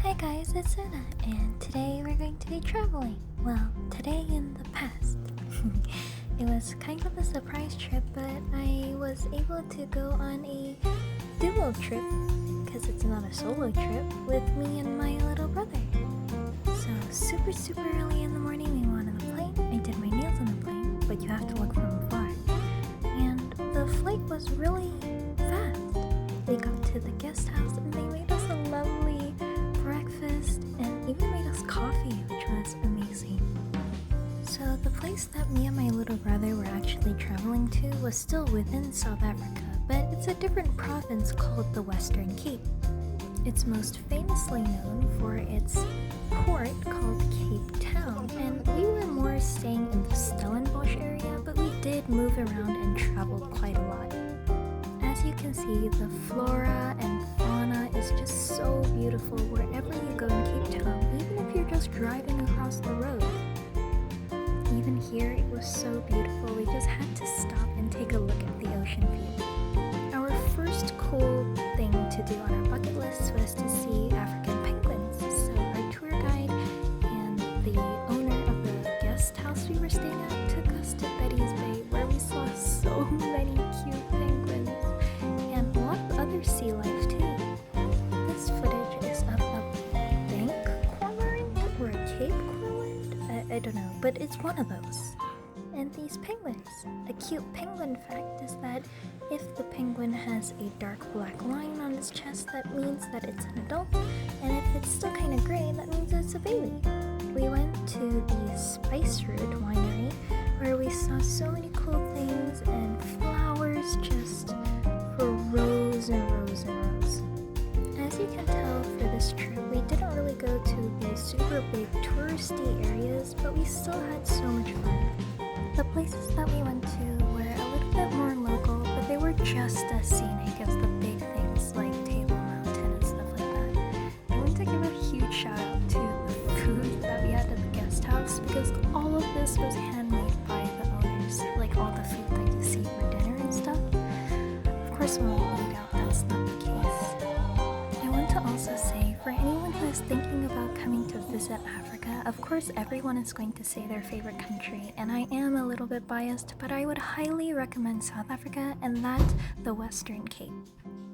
Hi guys, it's Una, and today we're going to be traveling. Well, today in the past. It was kind of a surprise trip, but I was able to go on a duo trip, because it's not a solo trip, with me and my little brother. So super early in the morning we went on the plane. I did my nails on the plane, but you have to look from afar. And the flight was really fast. We got to the guest house and they made us a lovely breakfast and even made us coffee, which was amazing. So the place that me and my little brother were actually traveling to was still within South Africa, but it's a different province called the Western Cape. It's most famously known for its port called Cape Town, and we were more staying in the Stellenbosch area, but we did move around and traveled quite a lot. As you can see, the flora and fauna is just so beautiful wherever you go in Cape Town, even if you're just driving across the road. Even here, it was so beautiful, we just had to stop and take a look at the ocean view. Our first cool thing to do on our bucket list was to see African penguins. So our tour guide and the owner of the guest house we were staying at took us to Betty's Bay, where we saw so many cute penguins and a lot of other sea life too. This footage is of a bank cormorant or a cape cormorant? I don't know, but it's one of those. And these penguins. A cute penguin fact is that if the penguin has a dark black line on its chest, that means that it's an adult, and if it's still kind of gray, that means it's a baby. We went to the Spice Root Winery, where we saw so many cool things and flowers just for rows and rows and rows. As you can tell, for this trip, we didn't really go to the super big touristy areas, but we still had so much fun. The places that we went to were a little bit more local, but they were just as scenic as the big things like Table Mountain and stuff like that. I want to give a huge shout out to the food that we had at the guest house, because all of this was handmade by the owners, like all the food that you see for dinner and stuff. Of course, when we eat out, that's not the case. I want to also say, for anyone who is thinking about coming to visit Africa, of course everyone is going to say their favorite country, and I am a little bit biased, but I would highly recommend South Africa, and that the Western Cape.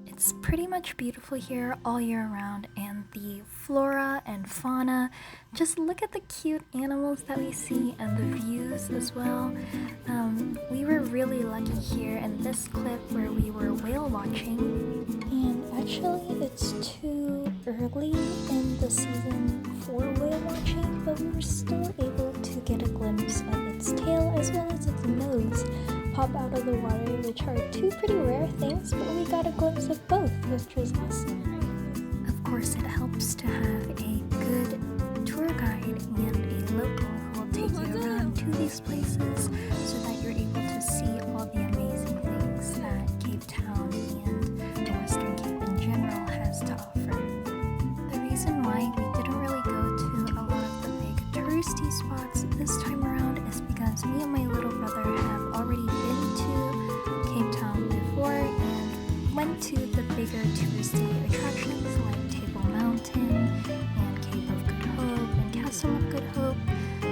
It's pretty much beautiful here all year round, and the flora and fauna, just look at the cute animals that we see and the views as well. We were really lucky here in this clip where we were whale watching, and actually it's too early in the season for whale watching, but we were still able to get a glimpse of its tail as well as its nose pop out of the water, which are two pretty rare things, but we got a glimpse of both, which was awesome. Of course, it helps to have a good tour guide and a local who will take you around to these places so that you're able to see all the amazing things that Cape Town and the Western Cape in general has to offer. The reason why we didn't really go to a lot of the big touristy spots this time around is because me and my little brother have already been to Cape Town before and went to the bigger touristy attractions like Table Mountain and Cape of Good Hope and Castle of Good Hope,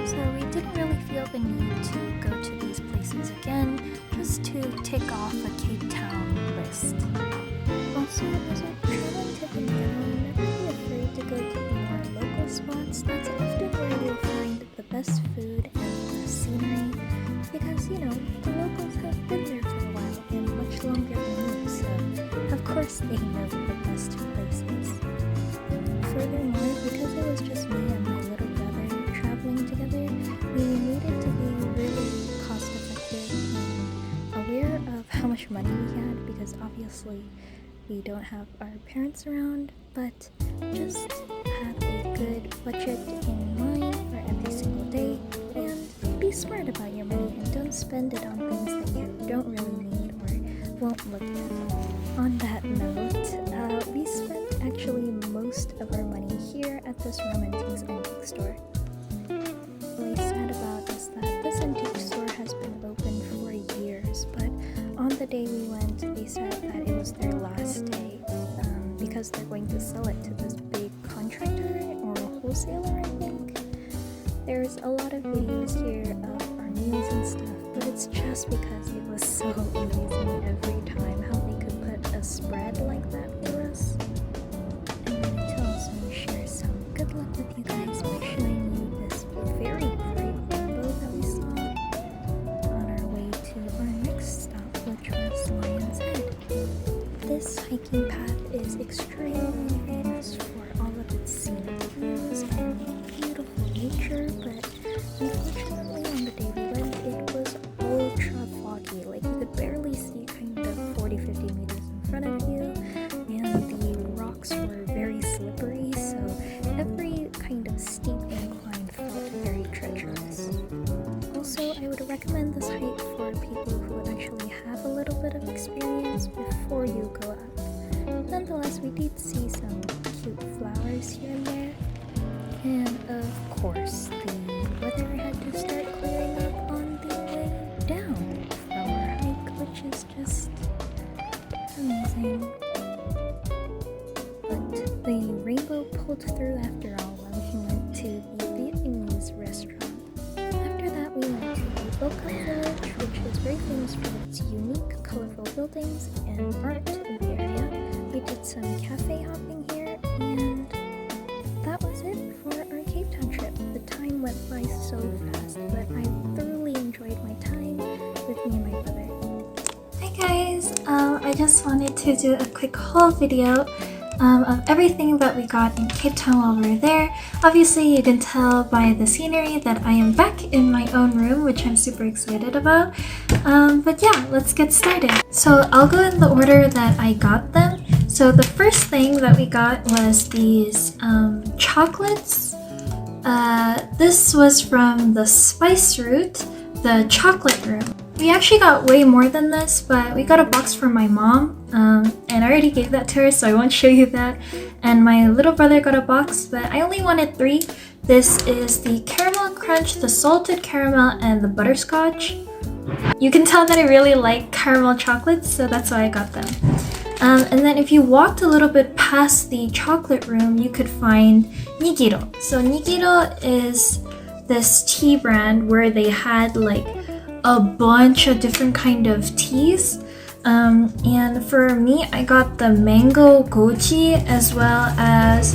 so we didn't really feel the need to go to these places again, just to tick off a Cape Town list. Also, as a traveling tip in general, never be afraid to go to the more local spots. That's often where you'll find the best food and the scenery, because, you know, the locals have been there for a while and much longer than you, so of course they know the best places. Furthermore, because it was just me and my little brother traveling together, we needed to be really cost effective and aware of how much money we had, because obviously we don't have our parents around, but just have a good budget in mind for every single day, and be smart about your money and don't spend it on things that you don't really need or won't look at. On that note, we spent actually most of our money here at this Romantiques antique store. Really sad about is that this antique store has been open for years, but on the day we went, they said that it was their last day because they're going to sell it to this big contractor wholesaler, I think. There's a lot of videos here of our meals and stuff, but it's just because it was so amazing every time how they could put a spread like that for us. And then to also share some good luck with you guys by showing you this very bright rainbow that we saw on our way to our next stop, which was Lion's Head. This hiking path is extremely famous for all of its scenic views and beautiful nature, but unfortunately on the day we went it was ultra foggy. Like you could barely see kind of 40-50 meters in front of you, and the rocks were very slippery, so every kind of steep incline felt very treacherous. Also, I would recommend this hike for people who would actually have a little bit of experience before you go up. Nonetheless, we did see some cute flowers here and there, and of course the weather had to start clearing up on the way down from our hike, which is just amazing. But the rainbow pulled through after all when we went to the Vietnamese restaurant. After that we went to the Bocam Village, which is very famous for its unique, colorful buildings and art in the area. We did some cafe hopping here, and that was it for our Cape Town trip. The time went by so fast, but I thoroughly enjoyed my time with me and my brother. Hi guys, I just wanted to do a quick haul video of everything that we got in Cape Town while we were there. Obviously you can tell by the scenery that I am back in my own room, which I'm super excited about. But yeah, let's get started. So I'll go in the order that I got them. So the first thing that we got was these chocolates. This was from the Spice Route, the chocolate room. We actually got way more than this, but we got a box from my mom, and I already gave that to her, so I won't show you that. And my little brother got a box, but I only wanted 3. This is the caramel crunch, the salted caramel, and the butterscotch. You can tell that I really like caramel chocolates, so that's why I got them. And then if you walked a little bit past the chocolate room, you could find Nigiro. So Nigiro is this tea brand where they had like a bunch of different kind of teas. And for me, I got the mango goji as well as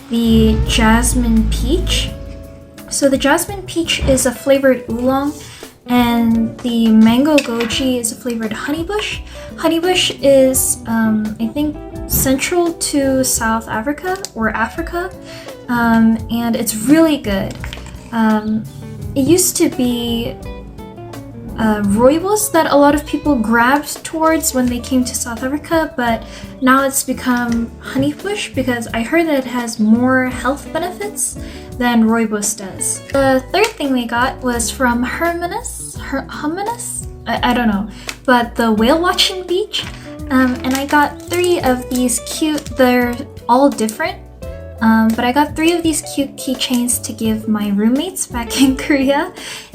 the jasmine peach. So the jasmine peach is a flavored oolong, and the mango goji is a flavored honeybush. Honeybush is, I think, central to South Africa or Africa, and it's really good. It used to be rooibos that a lot of people grabbed towards when they came to South Africa, but now it's become honeybush because I heard that it has more health benefits than rooibos does. The third thing we got was from Hermanus? I don't know, but the whale watching beach. And I got 3 of these cute, they're all different, but I got 3 of these cute keychains to give my roommates back in Korea.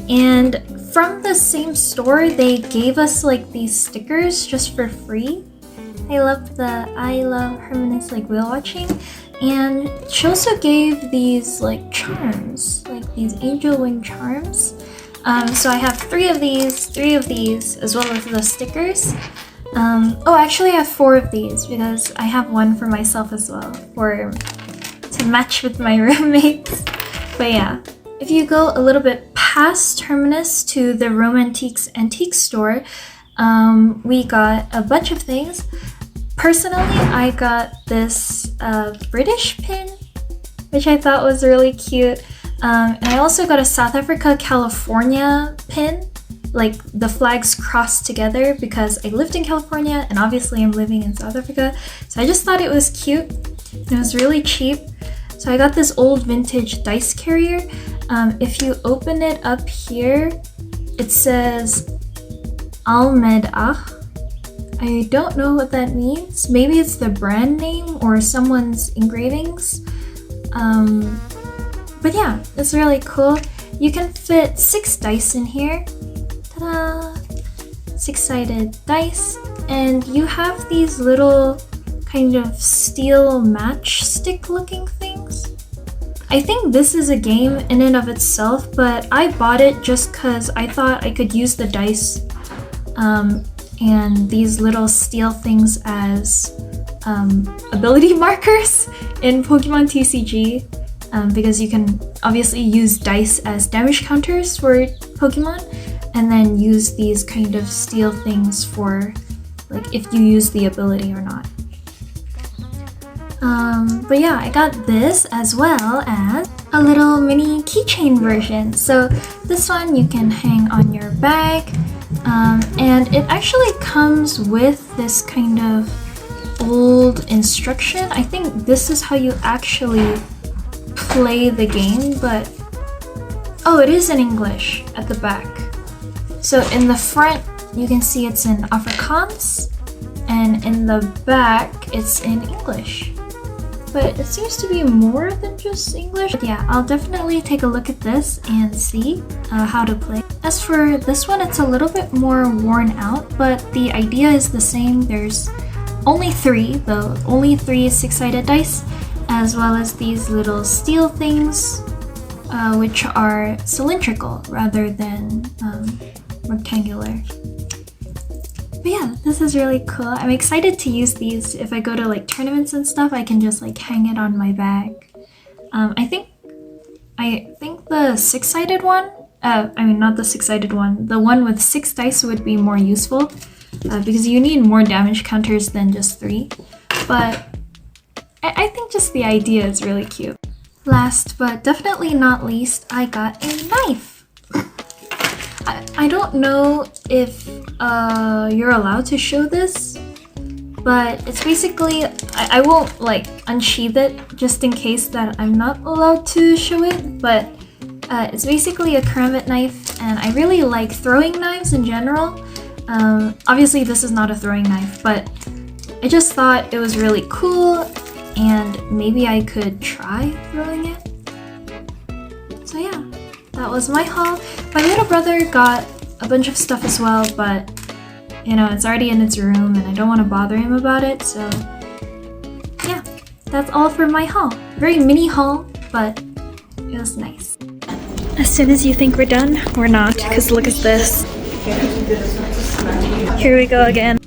And from the same store, they gave us like these stickers just for free. I love the I love Hermanus like whale watching. And she also gave these like charms, like these angel wing charms. So I have 3 of these, as well as the stickers. Oh, actually I have 4 of these because I have one for myself as well, to match with my roommates. But yeah, if you go a little bit past Terminus to the Romantiques antique store, we got a bunch of things. Personally, I got this British pin, which I thought was really cute. And I also got a South Africa, California pin, like the flags crossed together because I lived in California and obviously I'm living in South Africa. So I just thought it was cute. It was really cheap. So I got this old vintage dice carrier. If you open it up here, it says Almedah. I don't know what that means. Maybe it's the brand name or someone's engravings. But yeah, it's really cool. You can fit 6 dice in here. Ta-da! 6-sided dice. And you have these little kind of steel matchstick looking things. I think this is a game in and of itself, but I bought it just because I thought I could use the dice and these little steel things as ability markers in Pokemon TCG, because you can obviously use dice as damage counters for Pokemon, and then use these kind of steel things for like if you use the ability or not. But yeah, I got this as well as a little mini keychain version. So this one you can hang on your bag, and it actually comes with this kind of old instruction. I think this is how you actually play the game, but oh, it is in English at the back. So in the front you can see it's in Afrikaans, and in the back it's in English. But it seems to be more than just English. But yeah, I'll definitely take a look at this and see how to play. As for this one, it's a little bit more worn out, but the idea is the same. There's only three 6-sided dice, as well as these little steel things, which are cylindrical rather than rectangular. But yeah, this is really cool. I'm excited to use these. If I go to like tournaments and stuff, I can just like hang it on my bag. I think the 6-sided one, not the 6-sided one, the one with 6 dice would be more useful, because you need more damage counters than just 3. But I think just the idea is really cute. Last but definitely not least, I got a knife. I don't know if you're allowed to show this, but it's basically, I won't like unsheath it just in case that I'm not allowed to show it, but it's basically a karambit knife, and I really like throwing knives in general. Obviously this is not a throwing knife, but I just thought it was really cool and maybe I could try throwing it. So yeah, that was my haul. My little brother got a bunch of stuff as well, but you know, it's already in its room and I don't want to bother him about it, so yeah, that's all for my haul. Very mini haul, but it was nice. As soon as you think we're done, we're not, because look at this. Here we go again.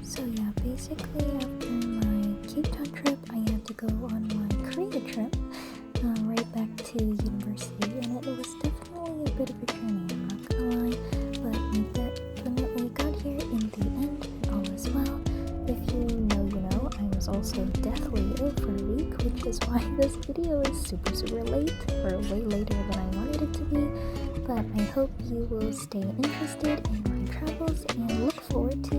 So yeah, basically after my Cape Town trip, I had to go on my Korea trip, right back to university, and it was definitely a bit of a journey, I'm not gonna lie, but we definitely got here in the end, and all is well. If you know, you know, I was also deathly ill for a week, which is why this video is super late, or way later than I wanted it to be, but I hope you will stay interested in my travels and look forward to